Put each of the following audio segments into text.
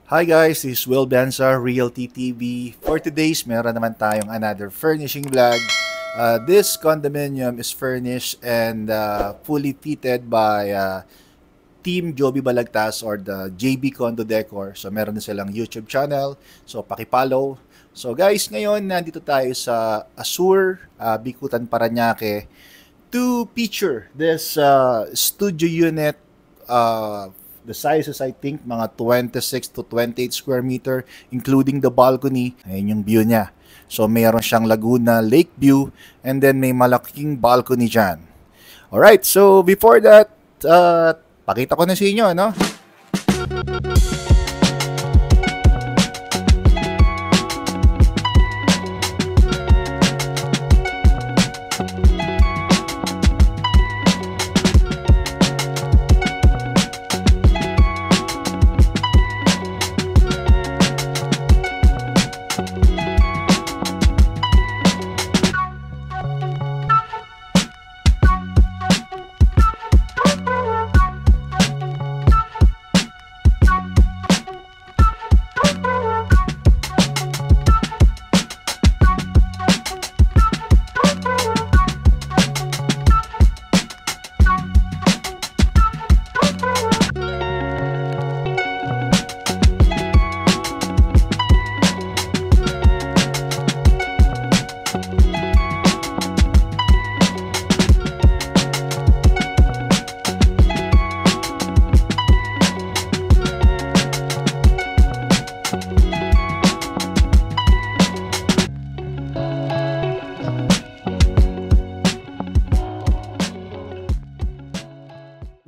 Hi guys, this is Will Benza, Realty TV. For today's, meron naman tayong another furnishing vlog. This condominium is furnished and fully fitted by Team Joby Balagtas or the JB Condo Decor. So meron din silang YouTube channel. So paki-follow. So guys, ngayon nandito tayo sa Azure, Bikutan, Parañaque to feature this studio unit. The size is I think mga 26 to 28 square meter including the balcony. Ayun yung view niya. So mayroon siyang Laguna Lake view and then may malaking balcony dyan. Alright, so before that, pakita ko na sa inyo, no?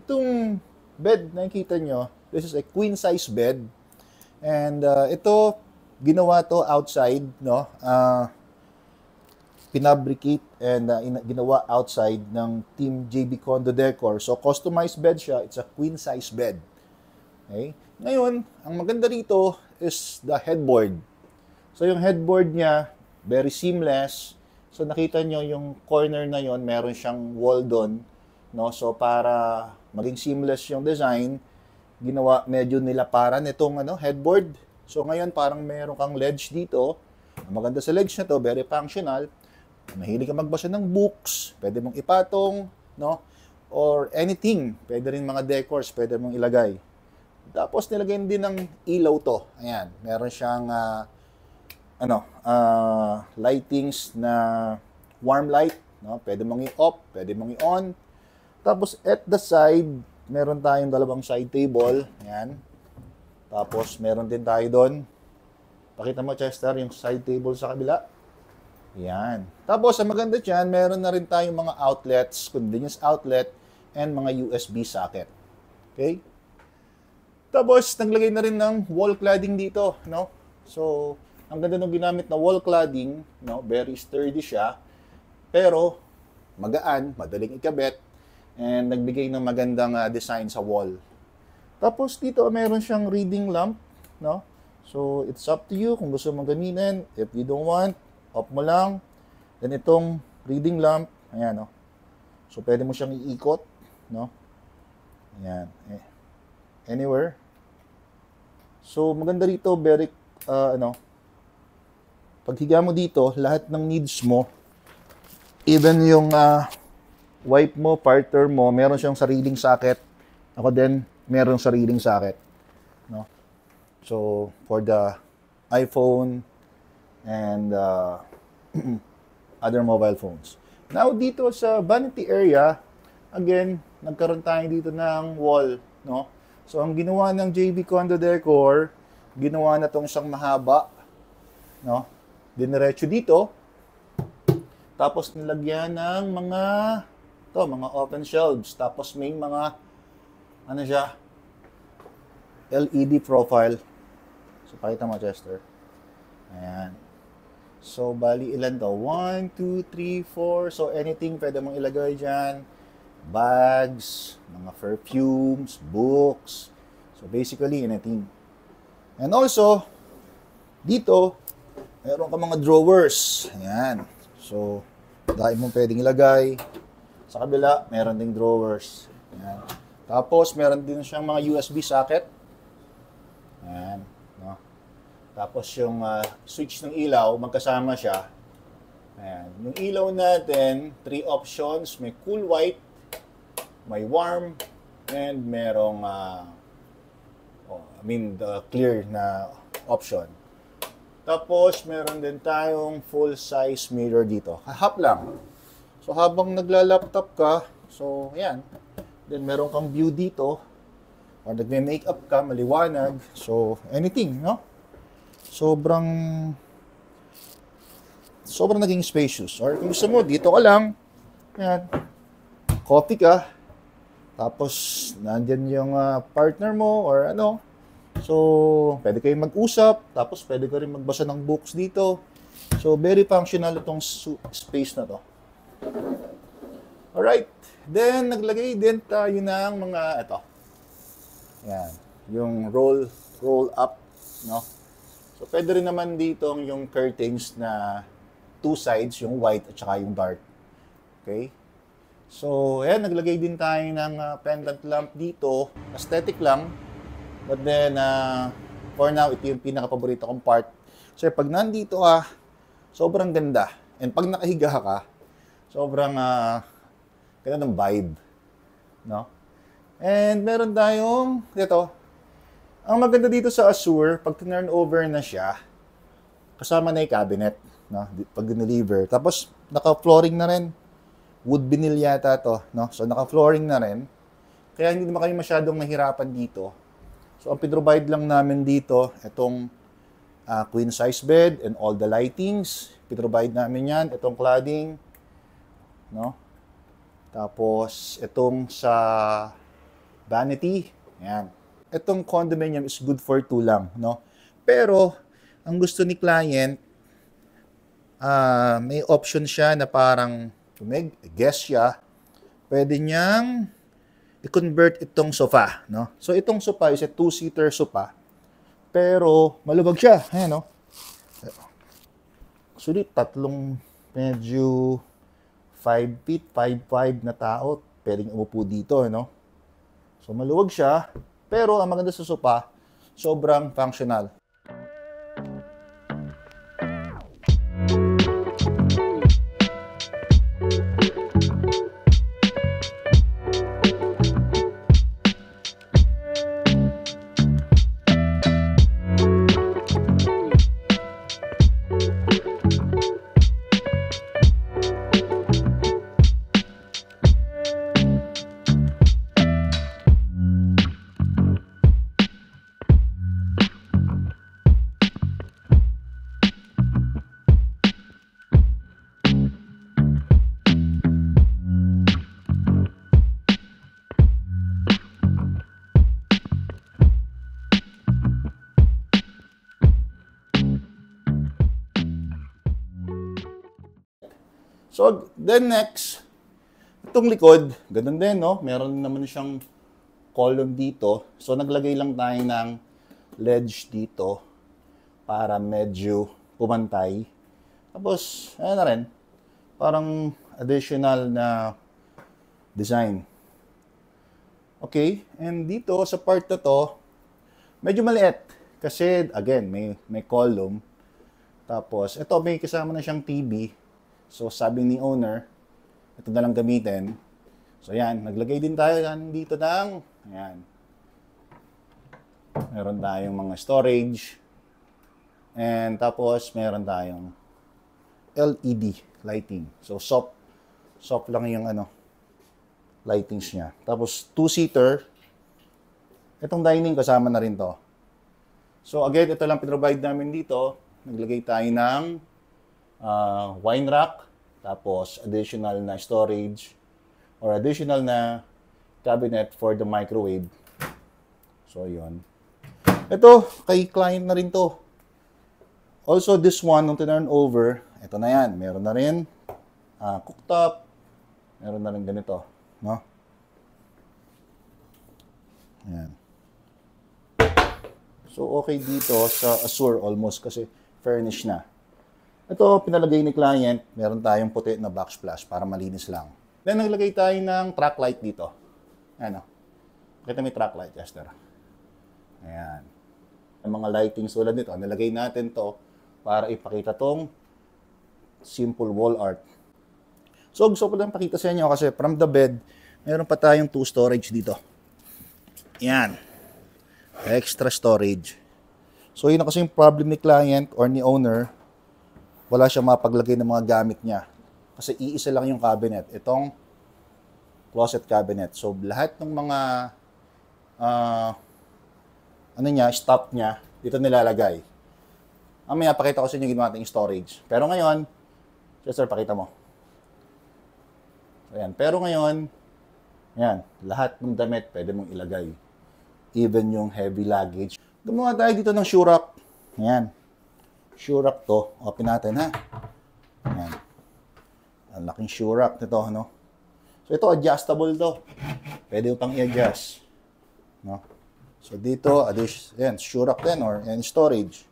Itong bed nakikita nyo, this is a queen size bed and ito ginawa to outside, no? Pinabricate and ginawa outside ng Team JB Condo Decor. So customized bed siya, it's a queen size bed. Okay? Ngayon, ang maganda rito is the headboard. So yung headboard niya very seamless. So nakita nyo yung corner na yon, meron siyang wall doon, no? So para maging seamless yung design, ginawa medyo nilaparan itong headboard. So ngayon parang meron kang ledge dito. Ang maganda sa ledge na to, very functional. Mahilig ka magbasa ng books, pwede mong ipatong, no? Or anything, pwede rin mga decors, pwede mong ilagay. Tapos nilagyan din ng ilaw to. Ayan, meron siyang lightings na warm light, no? Pwede mong i-off, pwede mong i-on. Tapos at the side, meron tayong dalawang side table. Ayan. Tapos meron din tayo doon. Pakita mo, Chester, yung side table sa kabila. Ayan. Tapos ang maganda dyan, meron na rin tayong mga outlets, continuous outlet, and mga USB socket. Okay? Tapos naglagay na rin ng wall cladding dito, no? So, ang ganda ng ginamit na wall cladding, no? Very sturdy siya. Pero magaan, madaling ikabit. And nagbigay ng magandang design sa wall. Tapos dito meron siyang reading lamp, no? So it's up to you kung gusto mong gamitin. If you don't want, off mo lang. Then itong reading lamp, ayan, no? So pwede mo siyang iikot, no? Ayan, anywhere. So maganda rito, very paghiga mo dito, lahat ng needs mo, even yung wipe mo, partner mo, meron siyang sariling socket. Ako din, meron sariling socket. No? So, for the iPhone and other mobile phones. Now, dito sa vanity area, again, nagkaroon tayo dito ng wall. No? So, ang ginawa ng JB Condo Decor, ginawa na itong isang mahaba. No? Diniretso dito. Tapos, nilagyan ng mga open shelves. Tapos may mga LED profile. So pakita mo, Chester. Ayan. So bali ilan to? 1, 2, 3, 4. So anything pwede mong ilagay dyan. Bags, mga perfumes, books. So basically anything. And also dito meron ka mga drawers. Ayan. So dahil mong pwedeng ilagay. Sa kabila, meron ding drawers. Ayan. Tapos, meron din siyang mga USB socket. Ayan. Tapos yung switch ng ilaw, magkasama siya. Ayan. Yung ilaw natin, 3 options. May cool white, may warm, and merong the clear na option. Tapos, meron din tayong full-size mirror dito. Half lang. So, habang nagla-laptop ka, so, ayan. Then, meron kang view dito. Or nagme-makeup ka, maliwanag. So, anything, no? Sobrang naging spacious. Or kung gusto mo, dito ka lang. Ayan. Coffee ka. Tapos, nandyan yung partner mo or ano. So, pwede kayong mag-usap. Tapos, pwede ka rin magbasa ng books dito. So, very functional itong space na to. Alright. Then, naglagay din tayo ng mga, ito. Yan. Yung roll up, no? So, pwede rin naman dito yung curtains na 2 sides, yung white at saka yung dark. Okay? So, ayan, naglagay din tayo ng pendant lamp dito. Aesthetic lang. But then, for now, ito yung pinaka-paborito kong part. So, pag nandito ka, sobrang ganda. And pag nakahiga ka, sobrang ganda ng vibe. No? And meron tayong, ito, ang maganda dito sa Azure, pag turn over na siya, kasama na yung cabinet. No? Pag deliver. Tapos, naka-flooring na rin. Wood vinyl yata to, no? So, naka-flooring na rin. Kaya hindi naman kayo masyadong nahirapan dito. So, ang pinrovide lang namin dito, itong queen size bed and all the lightings. Pinrovide namin yan. Itong cladding, no? Tapos, itong sa vanity. Yan. Itong condominium is good for 2 lang, no? Pero, ang gusto ni client, may option siya na parang kung may guest siya, pwede niyang i-convert itong sofa, no? So, itong sofa is a 2-seater sofa, pero malubag siya. Ayan, no? Actually, tatlong medyo 5 feet, 5'5" na tao, pwedeng umupo dito, no? So, maluwag siya, pero ang maganda sa sofa, sobrang functional. So, then next, itong likod, ganun din, no? Meron naman siyang column dito. So, naglagay lang tayo ng ledge dito para medyo pumantay. Tapos, ayan na rin. Parang additional na design. Okay, and dito sa part na to, medyo maliit. Kasi, again, may column. Tapos, ito, may kasama na siyang TV. So, sabi ni owner, ito na lang gamitin. So, yan. Naglagay din tayo dito ng, ayan. Meron tayong mga storage. And tapos, meron tayong LED lighting. So, soft lang yung lightings niya. Tapos, 2-seater. Itong dining kasama na rin to. So, again, ito lang pinrovide namin dito. Naglagay tayo ng wine rack, tapos additional na storage or additional na cabinet for the microwave. So, yun. Ito, kay client na rin to. Also, this one, nung tinurn over, ito na yan. Meron na rin cooktop. Meron na rin ganito. No? Ayan. So, okay dito sa Azure almost kasi furnished na. Ito, pinalagay ni client, meron tayong puti na backsplash para malinis lang. Then, naglagay tayo ng track light dito. Ayan o. Kita may track light, Esther. Ayan. Ang mga lightings tulad nito, nilagay natin to para ipakita tong simple wall art. So, gusto ko lang pakita sa inyo kasi from the bed, meron pa tayong 2 storage dito. Yan. Extra storage. So, yun na kasi yung problem ni client or ni owner. Wala siya mapaglagay ng mga gamit niya. Kasi iisa lang yung cabinet. Itong closet cabinet. So, lahat ng mga stuff niya, dito nilalagay. Mamaya, pakita ko sa inyo ginawa nating storage. Pero ngayon, sir, pakita mo. So, ayan. Pero ngayon, ayan, lahat ng damit pwede mong ilagay. Even yung heavy luggage. Gumawa tayo dito ng shoe rack. Ayan. Shoe rack to. Open natin, ha? Ayan. Ang laking shoe rack nito, no? So, ito, adjustable to. Pwede pang i-adjust. No? So, dito, ayan, shoe rack din or and storage.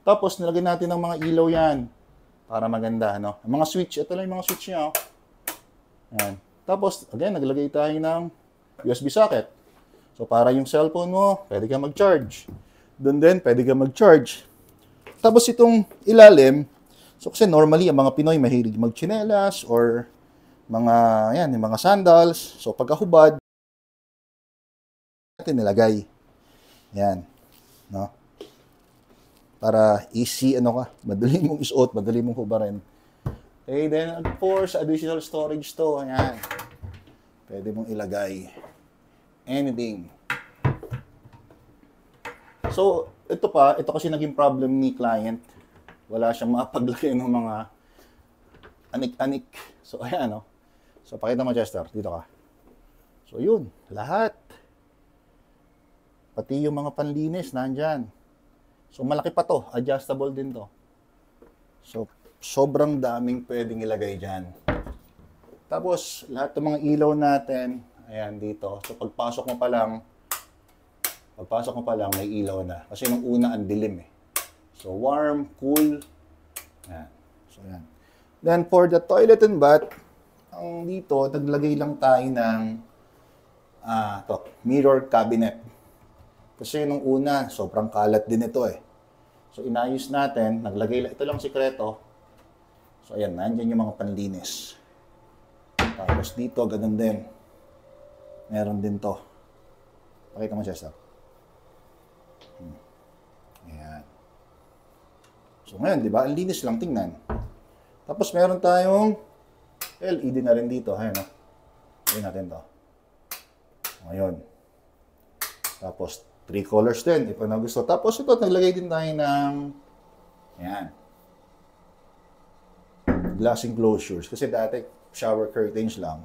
Tapos, nilagay natin ng mga ilaw yan. Para maganda, no? Ang mga switch, ito lang yung mga switch niya, oh. Ayan. Tapos, again, naglagay tayo ng USB socket. So, para yung cellphone mo, pwede ka mag-charge. Doon din, pwede ka mag-charge. Tapos, itong ilalim, so kasi normally, ang mga Pinoy mahilig mag-chinelas or mga, yan, yung mga sandals. So, pagkahubad, natin nilagay. Yan. No? Para easy, madali mong isuot, madali mong hubarin. Okay, then, of course, additional storage to. Ayan. Pwede mong ilagay anything. So, ito kasi naging problem ni client. Wala siyang mapaglagay ng mga anik-anik. So, ayan, no? So, pakita mo, Chester. Dito ka. So, yun. Lahat. Pati yung mga panlinis, nandyan. So, malaki pa to. Adjustable din to. So, sobrang daming pwedeng ilagay dyan. Tapos, lahat ng mga ilaw natin, ayan, dito. So, pagpasok mo pa lang, may ilaw na. Kasi nung una, ang dilim eh. So, warm, cool. Ayan. So, ayan. Then, for the toilet and bath, ang dito, naglagay lang tayo ng mirror cabinet. Kasi nung una, sobrang kalat din ito eh. So, inayos natin, ito lang sikreto. So, ayan, nandyan yung mga panlinis. Tapos dito, ganun din. Meron din to. Pakita mo, Chester. Ayan. So, ngayon, di ba? Ang linis lang, tingnan. Tapos, meron tayong LED na rin dito. Ayan, no? Ayan natin to. Ngayon. Tapos, 3 colors din. Ito na gusto. Tapos, ito, naglagay din tayo ng ayan. Glass enclosures. Kasi dati, shower curtains lang.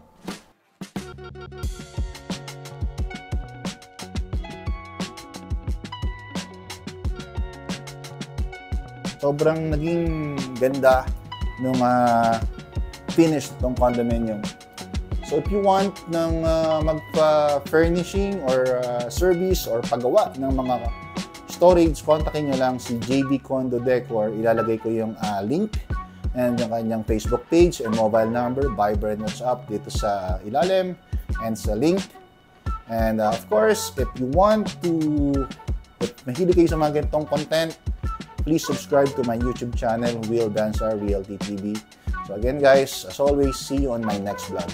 Sobrang naging ganda nung finish ng condominium. So if you want ng magpa-furnishing or service or paggawa ng mga storage, kontakin nyo lang si JB Condo Decor. Ilalagay ko yung link and yung kanyang Facebook page and mobile number, Viber and WhatsApp dito sa ilalim and sa link. And of course, if mahilig kayo sa mga ganitong content, please subscribe to my YouTube channel, Will Danza Realty TV. So again guys, as always, see you on my next vlog.